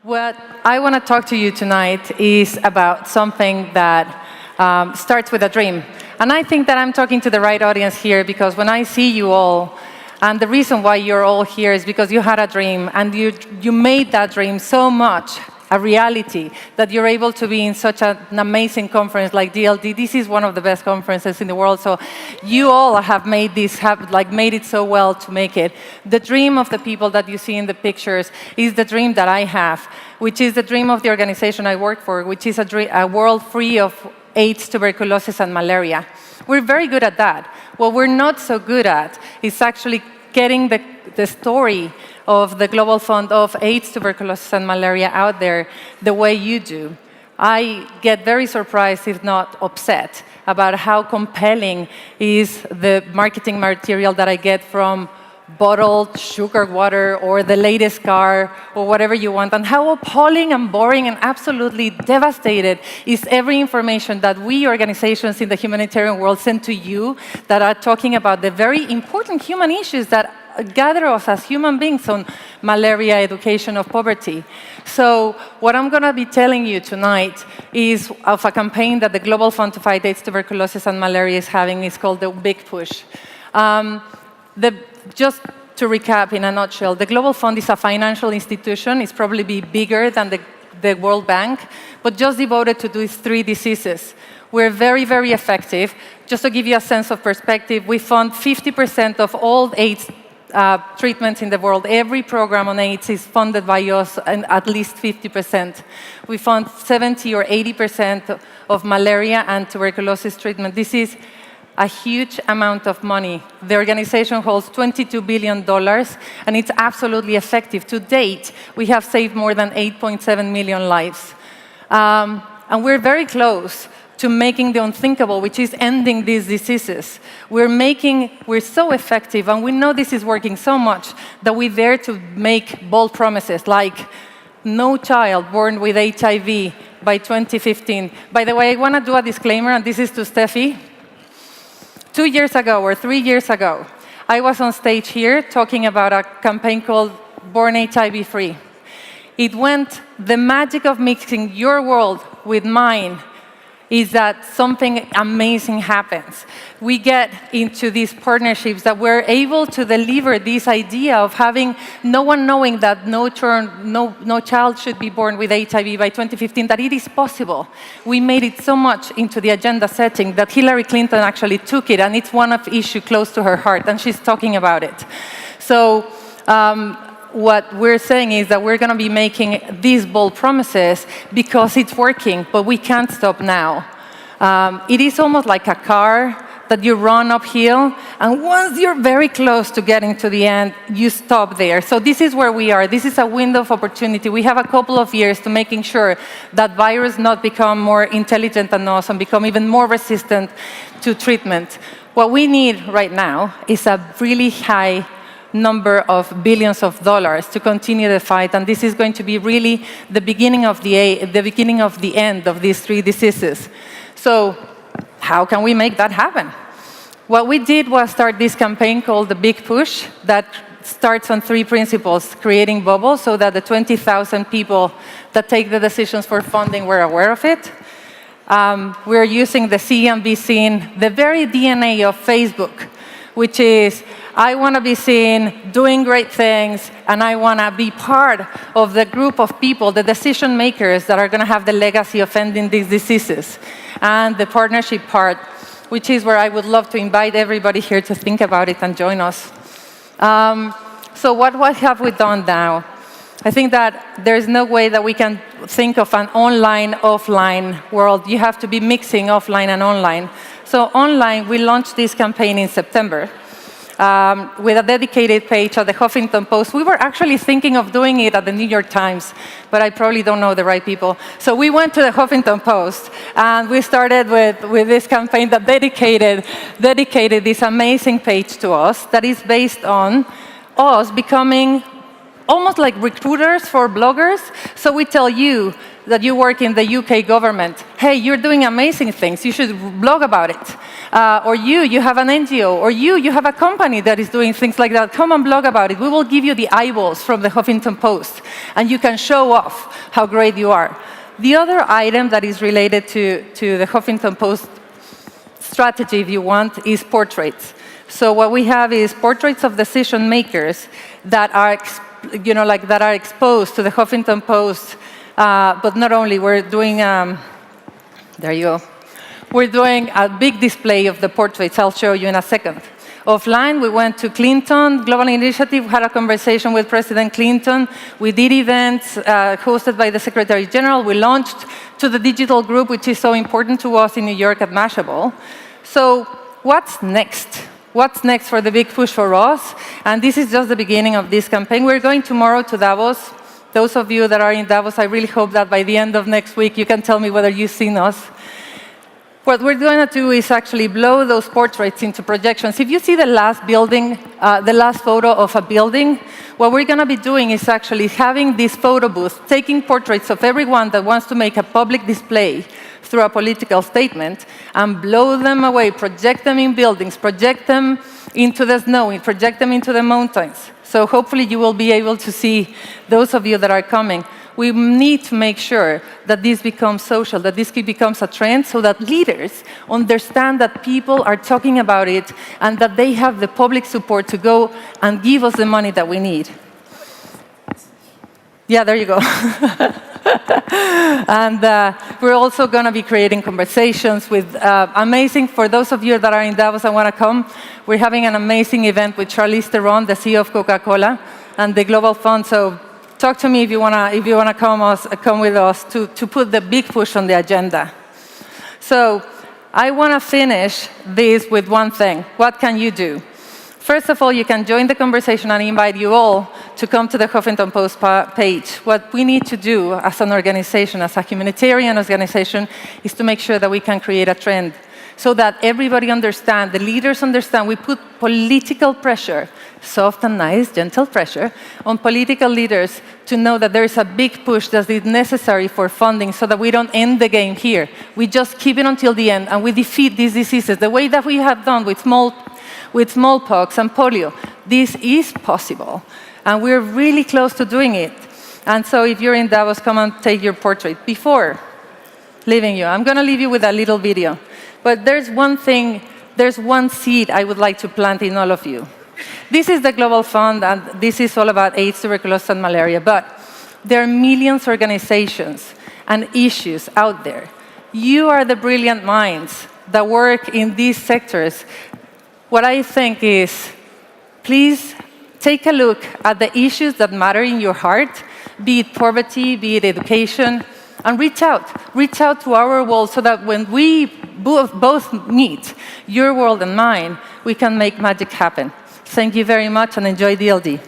What I want to talk to you tonight is about something that starts with a dream. And I think that I'm talking to the right audience here because when I see you all, and the reason why you're all here is because you had a dream and you made that dream so much a reality that you're able to be in such an amazing conference like DLD. This is one of the best conferences in the world, so you all have made this, made it so well to make it. The dream of the people that you see in the pictures is the dream that I have, which is the dream of the organization I work for, which is a world free of AIDS, tuberculosis, and malaria. We're very good at that. What we're not so good at is actually getting the story of the Global Fund of AIDS, tuberculosis, and malaria out there the way you do. I get very surprised, if not upset, about how compelling is the marketing material that I get from bottled sugar water or the latest car or whatever you want, and how appalling and boring and absolutely devastated is every information that we organizations in the humanitarian world send to you that are talking about the very important human issues that gather us as human beings on malaria, education, of poverty. So what I'm going to be telling you tonight is of a campaign that the Global Fund to Fight AIDS, Tuberculosis, and Malaria is having. It's called the Big Push. Just to recap in a nutshell, the Global Fund is a financial institution. It's probably bigger than the World Bank, but just devoted to these three diseases. We're very, very effective. Just to give you a sense of perspective, we fund 50% of all AIDS treatments in the world. Every program on AIDS is funded by us, and at least 50%. We fund 70 or 80% of malaria and tuberculosis treatment. This is a huge amount of money. The organization holds $22 billion, and it's absolutely effective. To date, we have saved more than 8.7 million lives. And we're very close to making the unthinkable, which is ending these diseases. We're so effective, and we know this is working so much that we dare to make bold promises, like no child born with HIV by 2015. By the way, I want to do a disclaimer, and this is to Steffi. 2 years ago or 3 years ago, I was on stage here talking about a campaign called Born HIV Free. It went, the magic of mixing your world with mine is that something amazing happens. We get into these partnerships that we're able to deliver this idea of having no one knowing that no child should be born with HIV by 2015, that it is possible. We made it so much into the agenda setting that Hillary Clinton actually took it, and it's one of issue close to her heart, and she's talking about it. So what we're saying is that we're going to be making these bold promises because it's working, but we can't stop now. It is almost like a car that you run uphill, and once you're very close to getting to the end, you stop there. So this is where we are. This is a window of opportunity. We have a couple of years to making sure that virus not become more intelligent than us and become even more resistant to treatment. What we need right now is a really high number of billions of dollars to continue the fight, and this is going to be really the beginning of the end of these three diseases. So how can we make that happen? What we did was start this campaign called the Big Push that starts on three principles: creating bubbles so that the 20,000 people that take the decisions for funding were aware of it. We're using the see and be seen, the very DNA of Facebook, which is, I want to be seen doing great things, and I want to be part of the group of people, the decision makers that are going to have the legacy of ending these diseases. And the partnership part, which is where I would love to invite everybody here to think about it and join us. So what have we done now? I think that there's no way that we can think of an online, offline world. You have to be mixing offline and online. So online, we launched this campaign in September with a dedicated page at the Huffington Post. We were actually thinking of doing it at the New York Times, but I probably don't know the right people. So we went to the Huffington Post, and we started with this campaign that dedicated this amazing page to us that is based on us becoming almost like recruiters for bloggers. So we tell you that you work in the UK government, hey, you're doing amazing things, you should blog about it. Or you have an NGO, or you have a company that is doing things like that. Come and blog about it. We will give you the eyeballs from the Huffington Post, and you can show off how great you are. The other item that is related to the Huffington Post strategy, if you want, is portraits. So what we have is portraits of decision makers that are, that are exposed to the Huffington Post. But not only, we're doing, there you go. We're doing a big display of the portraits. I'll show you in a second. Offline, we went to Clinton Global Initiative, had a conversation with President Clinton. We did events hosted by the Secretary General. We launched to the digital group, which is so important to us in New York at Mashable. So what's next? What's next for the big push for us? And this is just the beginning of this campaign. We're going tomorrow to Davos. Those of you that are in Davos, I really hope that by the end of next week, you can tell me whether you've seen us. What we're going to do is actually blow those portraits into projections. If you see the last building, the last photo of a building, what we're going to be doing is actually having this photo booth, taking portraits of everyone that wants to make a public display through a political statement, and blow them away, project them in buildings, project them into the snow, project them into the mountains. So hopefully you will be able to see those of you that are coming. We need to make sure that this becomes social, that this becomes a trend, so that leaders understand that people are talking about it and that they have the public support to go and give us the money that we need. Yeah, there you go. And we're also going to be creating conversations with amazing, for those of you that are in Davos and want to come, we're having an amazing event with Charlize Theron, the CEO of Coca-Cola, and the Global Fund. So talk to me if you want to come with us to put the big push on the agenda. So I want to finish this with one thing. What can you do? First of all, you can join the conversation, and I invite you all to come to the Huffington Post page. What we need to do as an organization, as a humanitarian organization, is to make sure that we can create a trend so that everybody understands, the leaders understand. We put political pressure, soft and nice, gentle pressure, on political leaders to know that there is a big push that is necessary for funding so that we don't end the game here. We just keep it until the end, and we defeat these diseases the way that we have done with smallpox and polio. This is possible, and we're really close to doing it. And so if you're in Davos, come and take your portrait. Before leaving you, I'm going to leave you with a little video. But there's one thing, there's one seed I would like to plant in all of you. This is the Global Fund, and this is all about AIDS, tuberculosis, and malaria. But there are millions of organizations and issues out there. You are the brilliant minds that work in these sectors. What I think is, please take a look at the issues that matter in your heart, be it poverty, be it education, and reach out. Reach out to our world so that when we both meet, your world and mine, we can make magic happen. Thank you very much, and enjoy DLD.